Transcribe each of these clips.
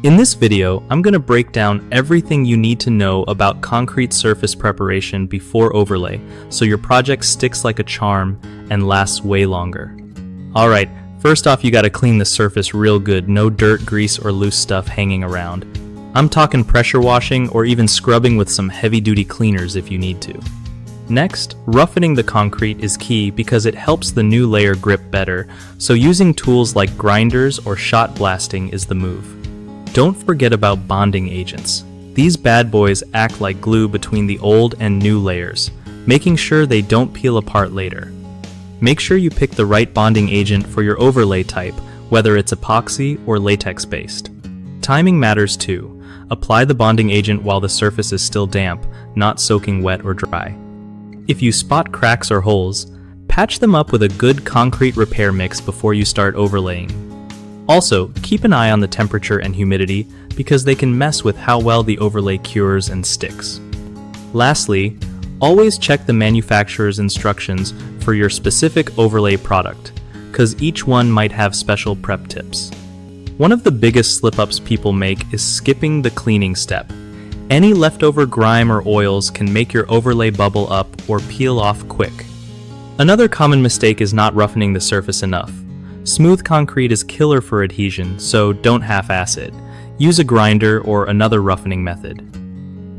In this video, I'm going to break down everything you need to know about concrete surface preparation before overlay, so your project sticks like a charm and lasts way longer. Alright, first off you gotta clean the surface real good, no dirt, grease, or loose stuff hanging around. I'm talking pressure washing or even scrubbing with some heavy-duty cleaners if you need to. Next, roughening the concrete is key because it helps the new layer grip better, so using tools like grinders or shot blasting is the move. Don't forget about bonding agents. These bad boys act like glue between the old and new layers, making sure they don't peel apart later. Make sure you pick the right bonding agent for your overlay type, whether it's epoxy or latex-based. Timing matters too. Apply the bonding agent while the surface is still damp, not soaking wet or dry. If you spot cracks or holes, patch them up with a good concrete repair mix before you start overlaying. Also, keep an eye on the temperature and humidity because they can mess with how well the overlay cures and sticks. Lastly, always check the manufacturer's instructions for your specific overlay product, because each one might have special prep tips. One of the biggest slip-ups people make is skipping the cleaning step. Any leftover grime or oils can make your overlay bubble up or peel off quick. Another common mistake is not roughening the surface enough. Smooth concrete is killer for adhesion, so don't half-ass it. Use a grinder or another roughening method.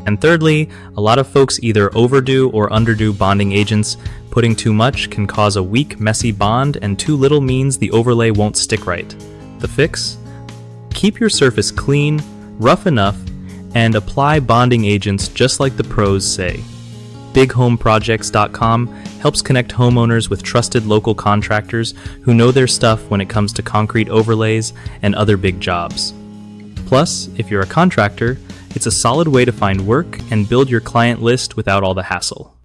And thirdly, a lot of folks either overdo or underdo bonding agents. Putting too much can cause a weak, messy bond, and too little means the overlay won't stick right. The fix? Keep your surface clean, rough enough, and apply bonding agents just like the pros say. BigHomeProjects.com helps connect homeowners with trusted local contractors who know their stuff when it comes to concrete overlays and other big jobs. Plus, if you're a contractor, it's a solid way to find work and build your client list without all the hassle.